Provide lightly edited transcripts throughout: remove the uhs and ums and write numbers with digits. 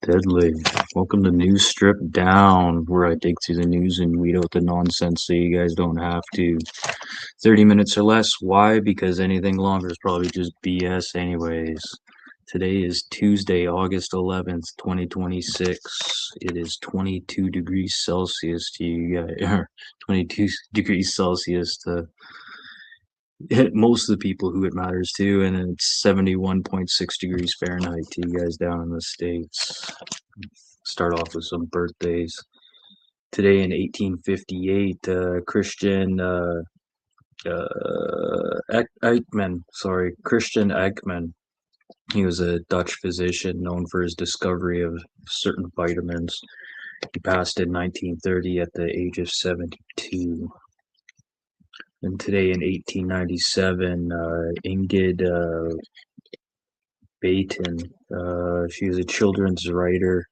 Deadly. Welcome to News Strip Down, where I dig through the news and weed out the nonsense so you guys don't have to. 30 minutes or less. Why? Because anything longer is probably just BS anyways. Today is Tuesday, August 11th, 2026. It is 22 degrees Celsius to you guys, 22 degrees Celsius to most of the people who it matters to, and it's 71.6 degrees Fahrenheit to you guys down in the States. Start off with some birthdays. Today in 1858, Christian Ekman. He was a Dutch physician known for his discovery of certain vitamins. He passed in 1930 at the age of 72. And today in 1897, Ingrid Baton, she was a children's writer,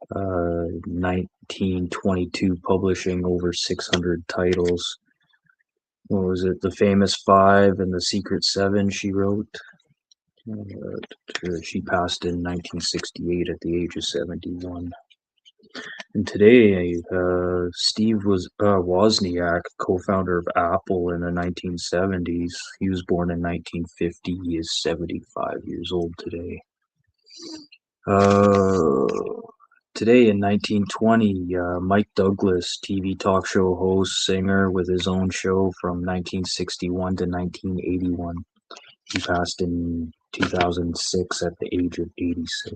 1922, publishing over 600 titles. What was it? The Famous Five and The Secret Seven she wrote. She passed in 1968 at the age of 71. And today, Steve Wozniak, co-founder of Apple in the 1970s, he was born in 1950. He is 75 years old today. Today in 1920, Mike Douglas, TV talk show host, singer with his own show from 1961 to 1981. He passed in 2006 at the age of 86.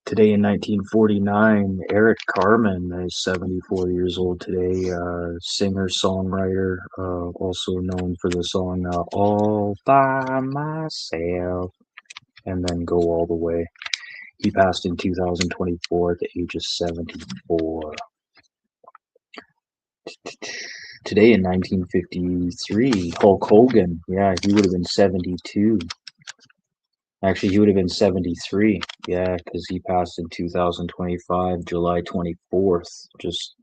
Today in 1949, Eric Carmen is 74 years old today, singer-songwriter, also known for the song All By Myself, and then Go All the Way. He passed in 2024 at the age of 74. Today in 1953, Hulk Hogan, yeah, he would have been 72. Actually, he would have been 73, yeah, because he passed in 2025, July 24th, just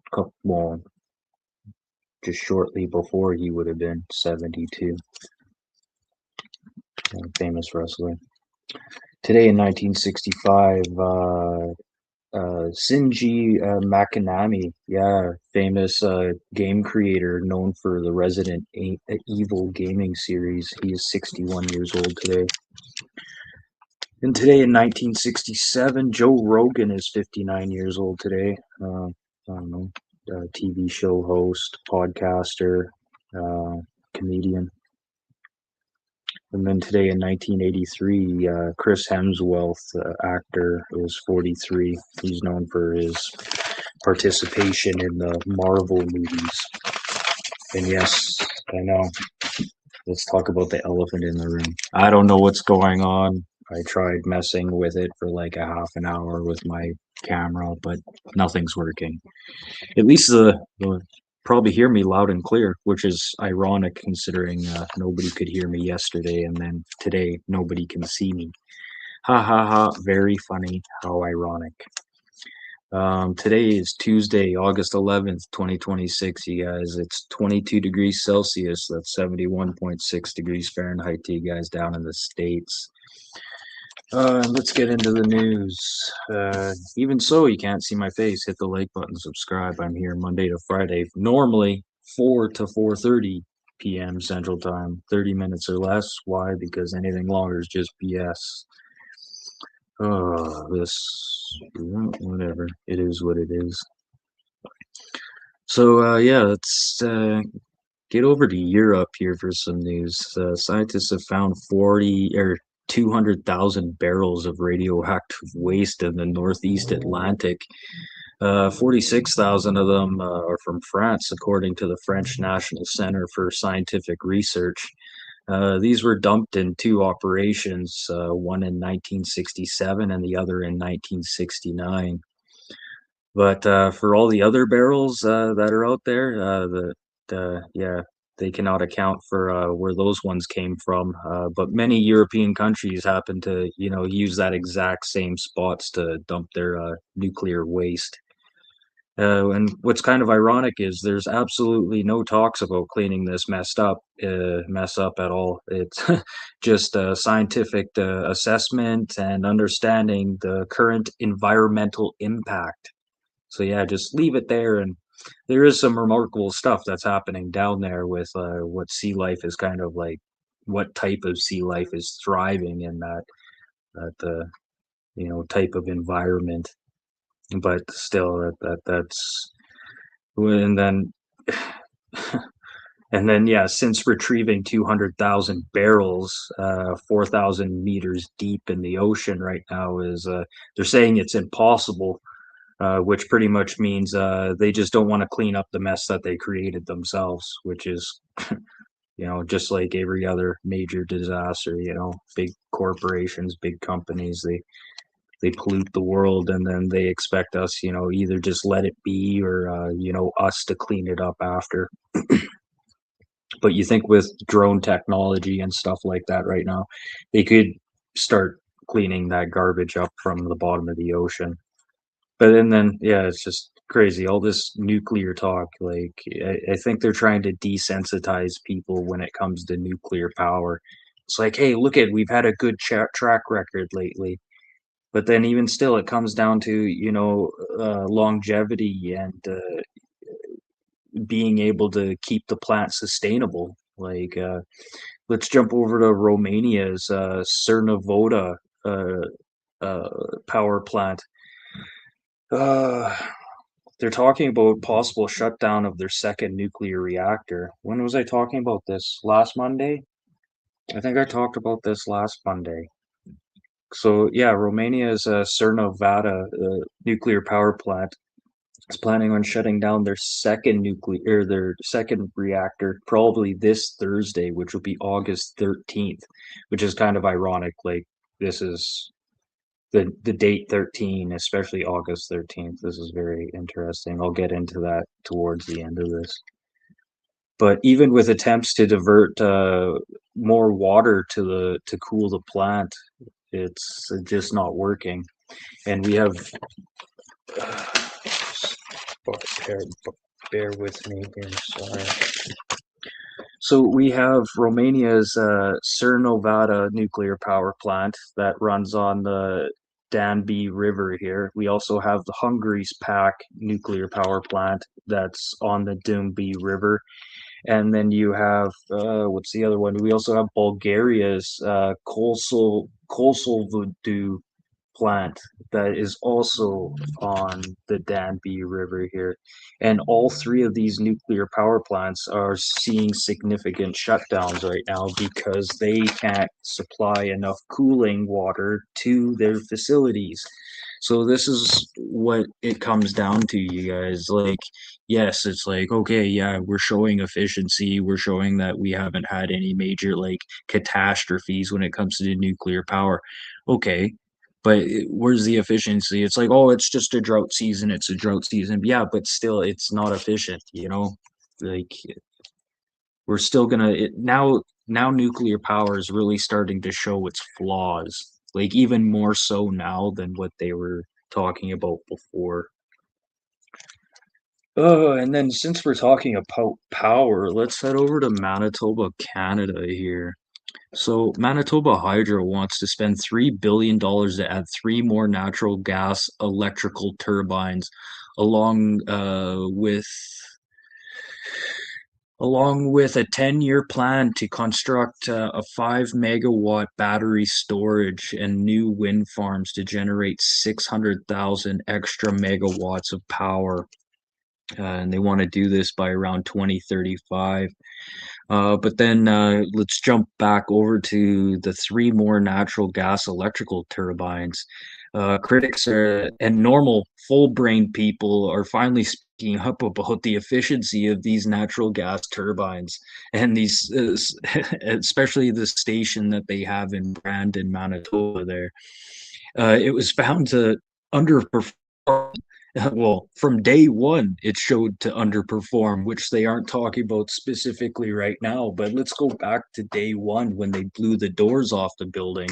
shortly before he would have been 72. Famous wrestler. Today in 1965, Shinji Makanami, yeah, famous game creator known for the Resident Evil gaming series. He is 61 years old today. And today in 1967, Joe Rogan is 59 years old today. I don't know, TV show host, podcaster, comedian. And then today in 1983, Chris Hemsworth, actor, is 43. He's known for his participation in the Marvel movies. And yes, I know. Let's talk about the elephant in the room. I don't know what's going on. I tried messing with it for like a half an hour with my camera, but nothing's working. At least the probably hear me loud and clear, which is ironic considering nobody could hear me yesterday, and then today nobody can see me. Ha ha ha! Very funny. How ironic. Today is Tuesday, August 11th, 2026, you guys. It's 22 degrees Celsius. That's 71.6 degrees Fahrenheit to you guys down in the States. Let's get into the news. Even so, you can't see my face. Hit the like button, subscribe. I'm here Monday to Friday, normally 4 to 4:30 p.m. Central Time, 30 minutes or less. Why? Because anything longer is just BS. Whatever. It is what it is. So, yeah, let's get over to Europe here for some news. Scientists have found 200,000 barrels of radioactive waste in the Northeast Atlantic. 46,000 of them are from France, according to the French National Center for Scientific Research. These were dumped in two operations, one in 1967 and the other in 1969. But for all the other barrels that are out there, they cannot account for where those ones came from. But many European countries happen to, use that exact same spots to dump their nuclear waste. And what's kind of ironic is there's absolutely no talks about cleaning this mess up at all. It's just scientific assessment and understanding the current environmental impact. So yeah, just leave it there. And there is some remarkable stuff that's happening down there with what sea life is kind of like, what type of sea life is thriving in that type of environment. But still, that's and then and then yeah, since retrieving 200,000 barrels, 4,000 meters deep in the ocean right now is they're saying it's impossible, which pretty much means they just don't want to clean up the mess that they created themselves, which is just like every other major disaster. Big corporations, big companies, they pollute the world, and then they expect us, either just let it be, or us to clean it up after. But you think with drone technology and stuff like that right now, they could start cleaning that garbage up from the bottom of the ocean. But then yeah, it's just crazy. All this nuclear talk, like I think they're trying to desensitize people when it comes to nuclear power. It's like, hey, look at, we've had a good track record lately. But then even still, it comes down to, longevity and being able to keep the plant sustainable. Like, let's jump over to Romania's Cernavodă uh, uh, power plant. Uh, they're talking about possible shutdown of their second nuclear reactor. When was I talking about this? Last Monday? I think I talked about this last Monday. So yeah, Romania's Cernavodă nuclear power plant is planning on shutting down their second reactor probably this Thursday, which will be August 13th, which is kind of ironic. Like, this is the date 13, especially August 13th. This is very interesting. I'll get into that towards the end of this. But even with attempts to divert more water to cool the plant, it's just not working. And we have bear, bear with me here, sorry. So we have Romania's Cernavodă nuclear power plant that runs on the Danube River here. We also have the Hungary's PAC nuclear power plant that's on the Danube River. And then you have what's the other one? We also have Bulgaria's Kosovo plant that is also on the Danube River here. And all three of these nuclear power plants are seeing significant shutdowns right now because they can't supply enough cooling water to their facilities. So this is what it comes down to, you guys. Like, yes, it's like, okay, yeah, we're showing efficiency. We're showing that we haven't had any major like catastrophes when it comes to nuclear power. Okay, but where's the efficiency? It's like, oh, it's just a drought season. It's a drought season. Yeah, but still, it's not efficient. Like, we're still gonna now. Now, nuclear power is really starting to show its flaws. Like, even more so now than what they were talking about before. Oh, and then since we're talking about power, let's head over to Manitoba, Canada here. So Manitoba Hydro wants to spend $3 billion to add three more natural gas electrical turbines, along with a 10-year plan to construct a 5 megawatt battery storage and new wind farms to generate 600,000 extra megawatts of power. And they want to do this by around 2035. But then let's jump back over to the three more natural gas electrical turbines. Critics and normal full-brain people are finally speaking up about the efficiency of these natural gas turbines, and these, especially the station that they have in Brandon, Manitoba. There, it was found to underperform. Well, from day one, it showed to underperform, which they aren't talking about specifically right now. But let's go back to day one when they blew the doors off the building.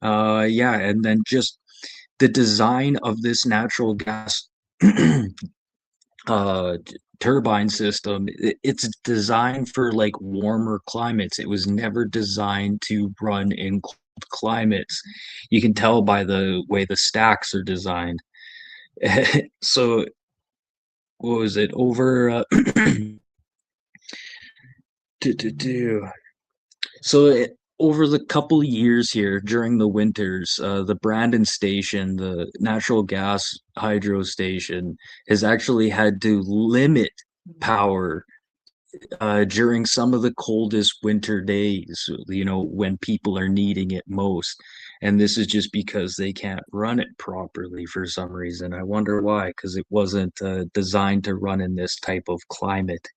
Yeah, and then just the design of this natural gas turbine system. It's designed for like warmer climates. It was never designed to run in cold climates. You can tell by the way the stacks are designed. So what was it over? Do, do, do. So over the couple years here during the winters, the Brandon station, the natural gas hydro station, has actually had to limit power during some of the coldest winter days, when people are needing it most. And this is just because they can't run it properly for some reason. I wonder why, because it wasn't designed to run in this type of climate.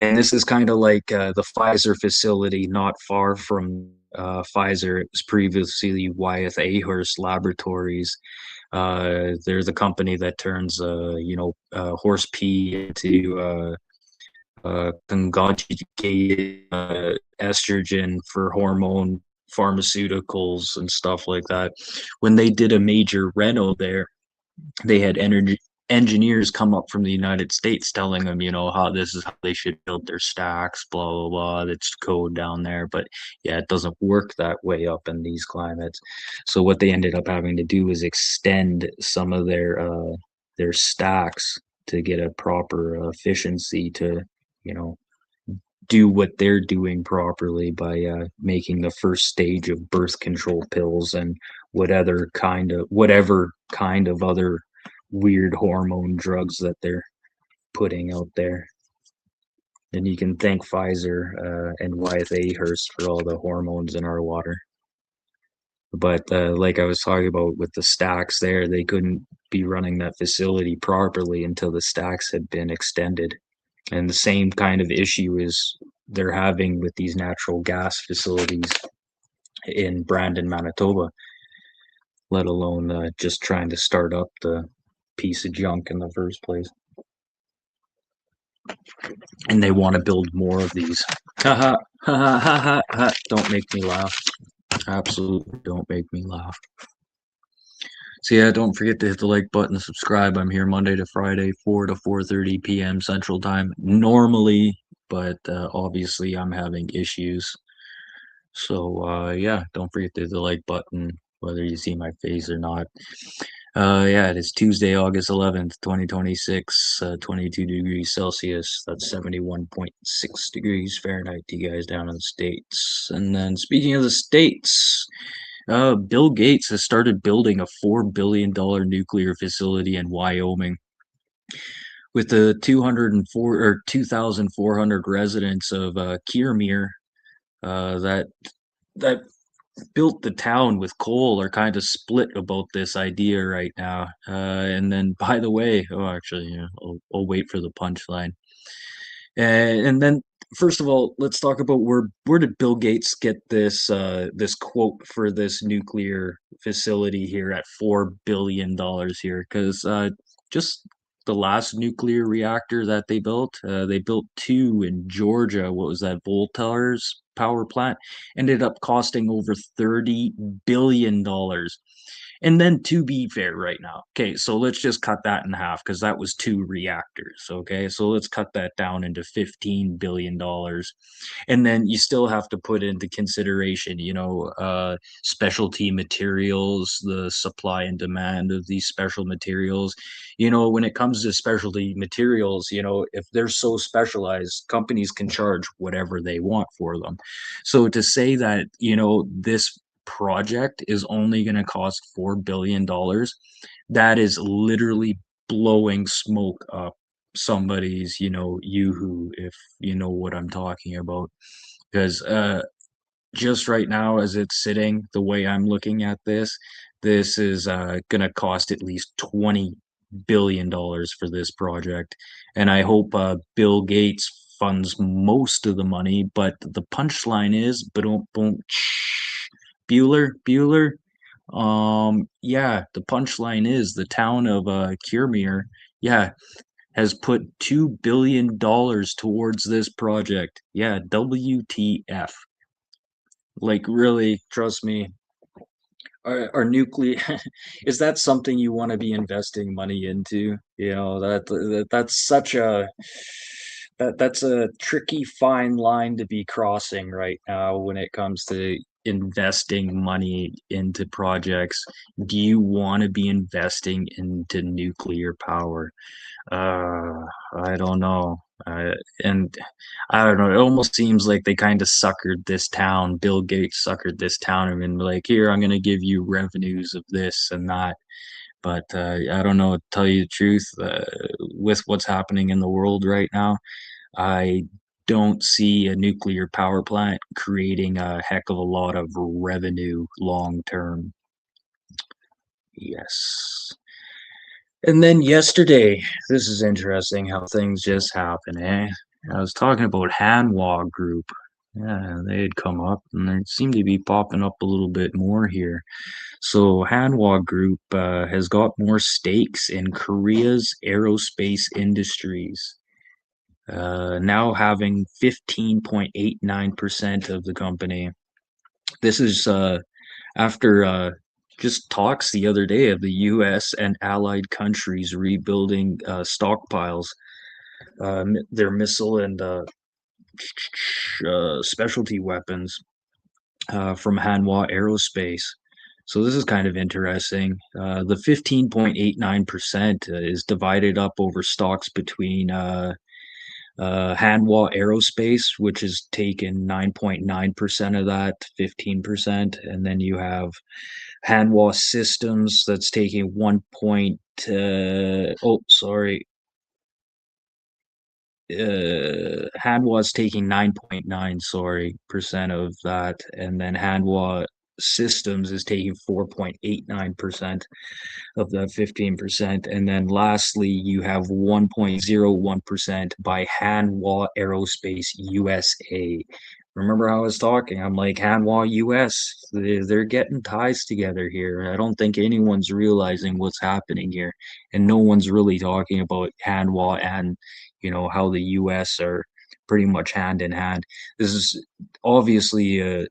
And this is kind of like the Pfizer facility not far from Pfizer. It was previously Wyeth Ahurst Laboratories. They're the company that turns, horse pee into conjugated estrogen for hormone pharmaceuticals and stuff like that. When they did a major reno there, they had energy engineers come up from the United States telling them, how this is how they should build their stacks, blah blah blah. That's code down there, but yeah, it doesn't work that way up in these climates. So what they ended up having to do is extend some of their stacks to get a proper efficiency to, you know, do what they're doing properly by making the first stage of birth control pills and whatever kind of other weird hormone drugs that they're putting out there. And you can thank Pfizer and Wyeth Ahurst for all the hormones in our water. But like I was talking about with the stacks there, they couldn't be running that facility properly until the stacks had been extended. And the same kind of issue is they're having with these natural gas facilities in Brandon, Manitoba, let alone just trying to start up the piece of junk in the first place. And they want to build more of these. Ha ha ha ha ha ha. Don't make me laugh. Absolutely don't make me laugh. So yeah, don't forget to hit the like button, subscribe. I'm here Monday to Friday, 4 to 4:30 p.m. Central Time normally, but obviously I'm having issues. So yeah, don't forget to hit the like button, whether you see my face or not. Yeah, it is Tuesday, August 11th, 2026, 22 degrees Celsius. That's 71.6 degrees Fahrenheit to you guys down in the States. And then speaking of the States, Bill Gates has started building a $4 billion nuclear facility in Wyoming with the 204 or 2,400 residents of Kiermere that built the town with coal are kind of split about this idea right now. And then, by the way, actually, yeah, I'll wait for the punchline. And then, first of all, let's talk about where did Bill Gates get this quote for this nuclear facility here at $4 billion here? Because just the last nuclear reactor that they built two in Georgia. What was that? Voltaire's power plant ended up costing over $30 billion. And then to be fair right now, okay, so let's just cut that in half because that was two reactors. Okay, so let's cut that down into $15 billion. And then you still have to put into consideration, specialty materials, the supply and demand of these special materials. When it comes to specialty materials, if they're so specialized, companies can charge whatever they want for them. So to say that, this project is only going to cost $4 billion, that is literally blowing smoke up somebody's, yoo-hoo, if you know what I'm talking about. Because just right now, as it's sitting, the way I'm looking at this is going to cost at least $20 billion for this project. And I hope Bill Gates funds most of the money, but the punchline is, boom, boom, Bueller. Yeah, the punchline is the town of Kiermere, yeah, has put $2 billion towards this project. Yeah, WTF. Like, really, trust me. Are nuclear is that something you want to be investing money into? You know, that's such a that's a tricky fine line to be crossing right now when it comes to investing money into projects. Do you want to be investing into nuclear power? Uh, I don't know. And I don't know. It almost seems like they kind of suckered this town. Bill Gates suckered this town and been like, "Here, I'm going to give you revenues of this and that." But I don't know. To tell you the truth, with what's happening in the world right now, I don't see a nuclear power plant creating a heck of a lot of revenue long term. Yes. And then yesterday, this is interesting how things just happen, eh? I was talking about Hanwha Group. Yeah, they had come up and they seem to be popping up a little bit more here. So Hanwha Group has got more stakes in Korea's aerospace industries, now having 15.89% of the company. This is after just talks the other day of the U.S. and allied countries rebuilding stockpiles, their missile and specialty weapons from Hanwha Aerospace. So this is kind of interesting. The 15.89% is divided up over stocks between Hanwha Aerospace, which has taken 9.9% of that, 15%, and then you have Hanwha Systems that's taking Hanwha's taking 9.9, sorry, percent of that, and then Hanwha Systems is taking 4.89% of that 15%. And then lastly, you have 1.01% by Hanwha Aerospace USA. Remember how I was talking? I'm like, Hanwha US, they're getting ties together here. I don't think anyone's realizing what's happening here. And no one's really talking about Hanwha and, how the US are pretty much hand in hand. This is obviously a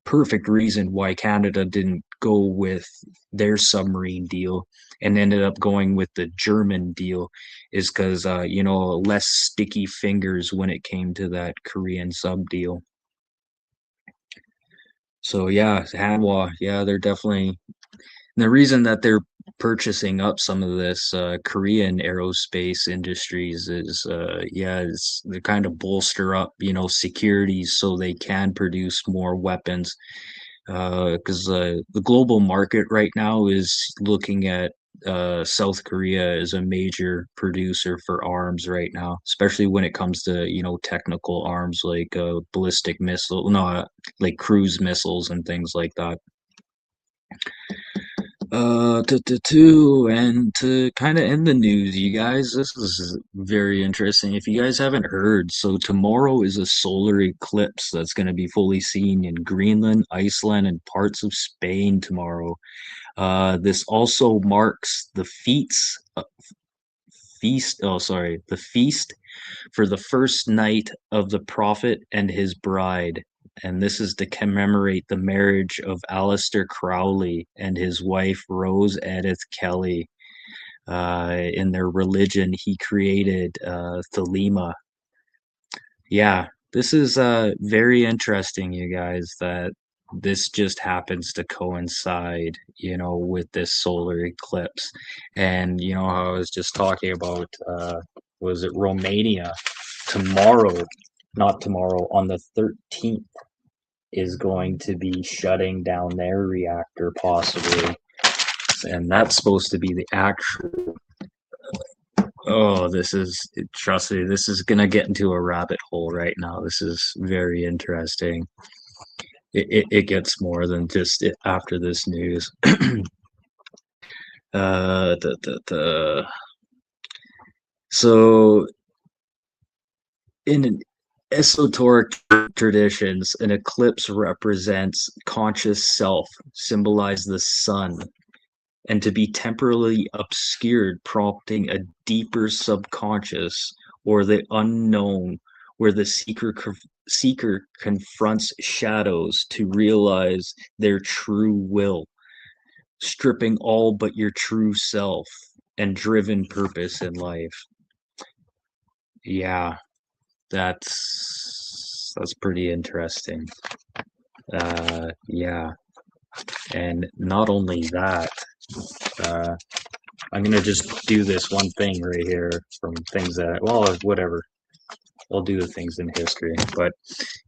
perfect reason why Canada didn't go with their submarine deal and ended up going with the German deal is because less sticky fingers when it came to that Korean sub deal. So yeah, Hanwha, yeah, they're definitely the reason that they're purchasing up some of this Korean aerospace industries is they're kind of bolster up, securities so they can produce more weapons. Because the global market right now is looking at South Korea as a major producer for arms right now, especially when it comes to technical arms like ballistic missile, no, like cruise missiles and things like that. And to kind of end the news, you guys, this is very interesting. If you guys haven't heard, so tomorrow is a solar eclipse that's going to be fully seen in Greenland, Iceland, and parts of Spain tomorrow. This also marks the the feast for the first night of the prophet and his bride. And this is to commemorate the marriage of Aleister Crowley and his wife Rose Edith Kelly. In their religion, he created Thelema. Yeah, this is very interesting, you guys, that this just happens to coincide, with this solar eclipse. And, how I was just talking about, was it Romania? Tomorrow, not tomorrow, on the 13th, is going to be shutting down their reactor, possibly. And that's supposed to be the actual. Oh, trust me, this is gonna get into a rabbit hole right now. This is very interesting. It gets more than just it after this news. uh, da, da, da. So, in esoteric traditions, an eclipse represents conscious self, symbolize the sun, and to be temporarily obscured, prompting a deeper subconscious or the unknown, where the seeker confronts shadows to realize their true will. stripping all but your true self and driven purpose in life. Yeah, that's pretty interesting. Yeah, and not only that, uh, I'm gonna just do this one thing right here from things that, well, whatever. I'll do the things in history, but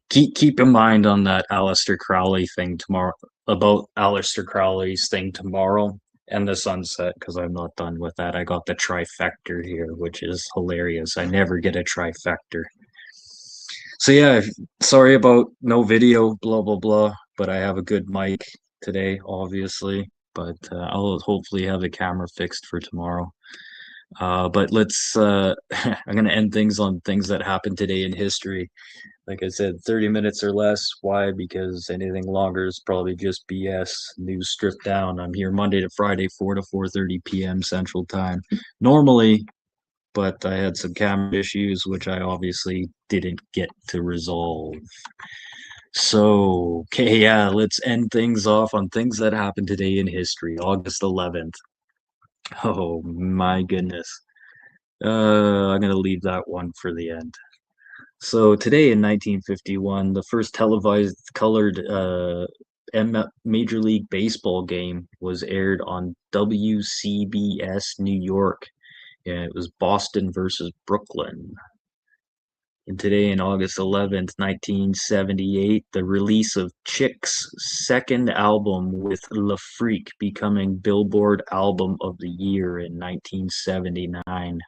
keep in mind on that Aleister Crowley thing tomorrow, about Aleister Crowley's thing tomorrow and the sunset, because I'm not done with that. I got the trifecta here, which is hilarious. I never get a trifecta. So yeah, sorry about no video, blah blah blah. But I have a good mic today, obviously. But I'll hopefully have the camera fixed for tomorrow. But let's. I'm gonna end things on things that happened today in history. Like I said, 30 minutes or less. Why? Because anything longer is probably just BS. News stripped down. I'm here Monday to Friday, 4 to 4:30 p.m. Central Time. Normally, but I had some camera issues, which I obviously didn't get to resolve. So, okay, yeah, let's end things off on things that happened today in history, August 11th. Oh my goodness. I'm gonna leave that one for the end. So today in 1951, the first televised colored Major League Baseball game was aired on WCBS New York. And it was Boston versus Brooklyn. And today, in August 11th, 1978, the release of Chick's second album with Le Freak becoming Billboard Album of the Year in 1979.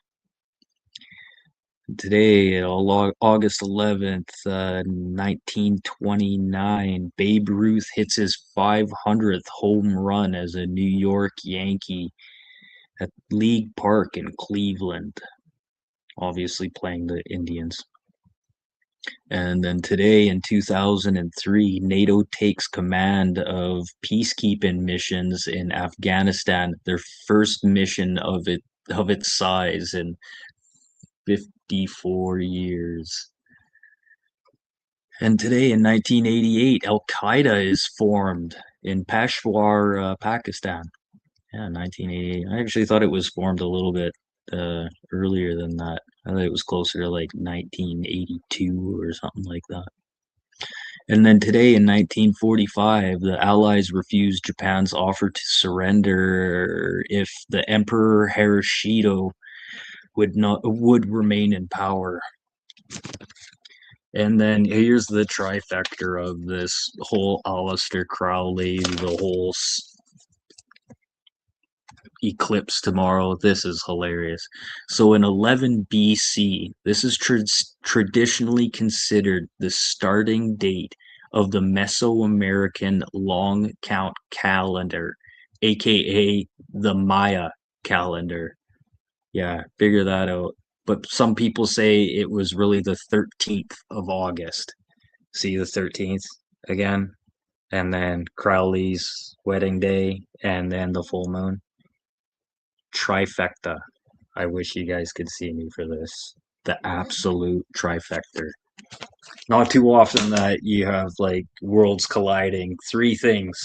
Today, August 11th, 1929, Babe Ruth hits his 500th home run as a New York Yankee at League Park in Cleveland, obviously playing the Indians. And then today in 2003, NATO takes command of peacekeeping missions in Afghanistan, their first mission of its size in 54 years. And today in 1988, Al Qaeda is formed in Peshawar, Pakistan. Yeah, 1988. I actually thought it was formed a little bit earlier than that. I thought it was closer to like 1982 or something like that. And then today in 1945, the Allies refused Japan's offer to surrender if the Emperor Hirohito would remain in power. And then here's the trifecta of this whole Aleister Crowley, the whole eclipse tomorrow. This is hilarious. So in 11 BC, this is traditionally considered the starting date of the Mesoamerican long count calendar, aka the Maya calendar. Yeah, figure that out. But some people say it was really the 13th of August. See the 13th again? And then Crowley's wedding day, and then the full moon. Trifecta. I wish you guys could see me for this. The absolute trifecta. Not too often that you have like worlds colliding. Three things.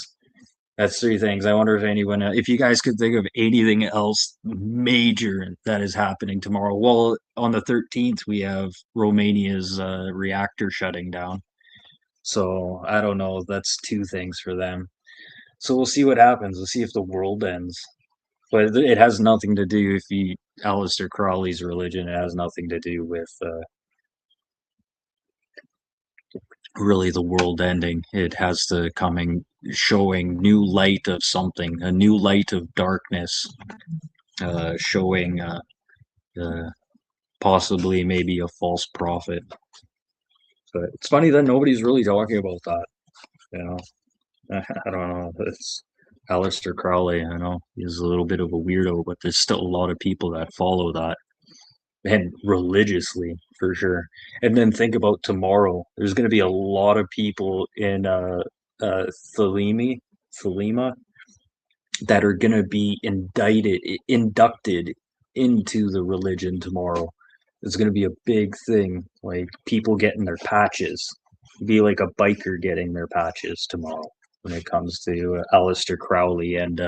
That's three things. I wonder if anyone, if you guys could think of anything else major that is happening tomorrow. Well, on the 13th, we have Romania's reactor shutting down. So I don't know. That's two things for them. So we'll see what happens. We'll see if the world ends. But it has nothing to do if you Aleister Crowley's religion. It has nothing to do with really the world ending. It has the coming, showing new light of something, a new light of darkness, showing possibly maybe a false prophet. But it's funny that nobody's really talking about that. You know, I don't know. It's Aleister Crowley. I know he's a little bit of a weirdo, but there's still a lot of people that follow that. And religiously for sure. And then think about tomorrow. There's going to be a lot of people in Thelema, Thelema that are going to be inducted into the religion tomorrow. It's going to be a big thing, like people getting their patches. Be like a biker getting their patches tomorrow. when it comes to Aleister Crowley and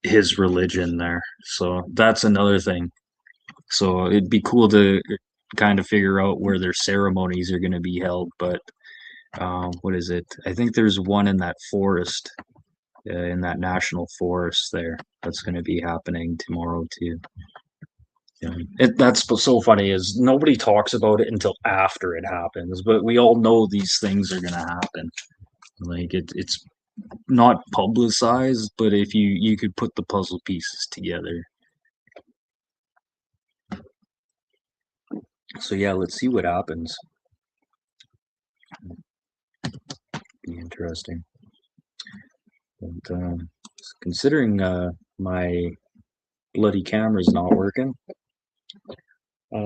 his religion there. So that's another thing. So it'd be cool to kind of figure out where their ceremonies are going to be held. But what is it? I think there's one in that forest, in that national forest there. That's going to be happening tomorrow too. Yeah. That's what's so funny is nobody talks about it until after it happens, but we all know these things are going to happen. Like it's not publicized, but if you could put the puzzle pieces together. So yeah, let's see what happens. Be interesting. But considering my bloody camera's not working, I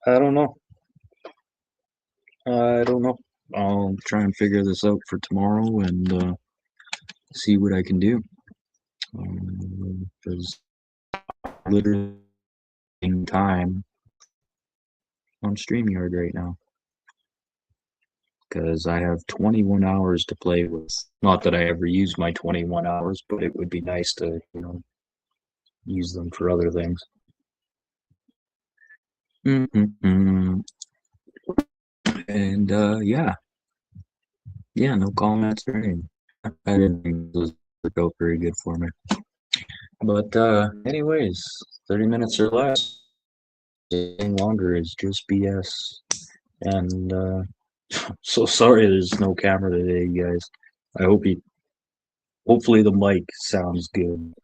don't know. I don't know. I'll try and figure this out for tomorrow and see what I can do. There's literally in time on StreamYard right now because I have 21 hours to play with. Not that I ever use my 21 hours, but it would be nice to, use them for other things. Mm-hmm. And yeah, no comments or anything. I didn't think those would go very good for me. But anyways, 30 minutes or less. Anything longer is just BS. And so sorry there's no camera today, you guys. I hope hopefully the mic sounds good,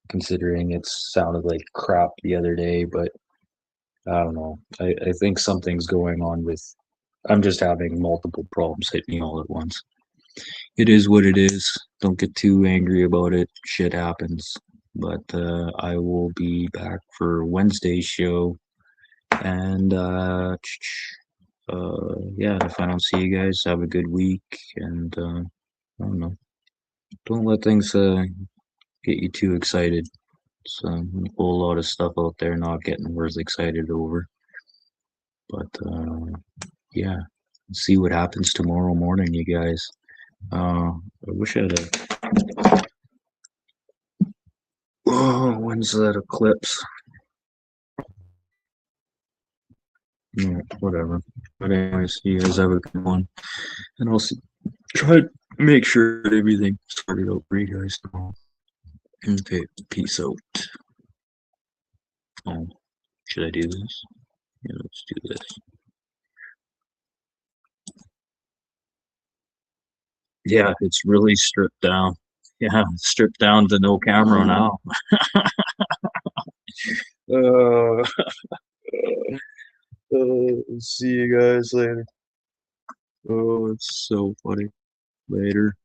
considering it sounded like crap the other day, but I don't know. I think something's going on with I'm just having multiple problems hit me all at once. It is what it is. Don't get too angry about it. Shit happens. But I will be back for Wednesday's show. And yeah, if I don't see you guys, have a good week. And I don't know. Don't let things get you too excited. It's a whole lot of stuff out there not getting worth excited over. But yeah, see what happens tomorrow morning, you guys. I wish I had a. Oh, when's that eclipse? Yeah, whatever. But anyways, you guys have a good one, and I'll try to make sure everything sorted out for you guys tomorrow. Okay, peace out. Oh, should I do this? Yeah, let's do this. Yeah, it's really stripped down. Yeah, stripped down to no camera now. Uh, see you guys later. Oh, it's so funny. Later.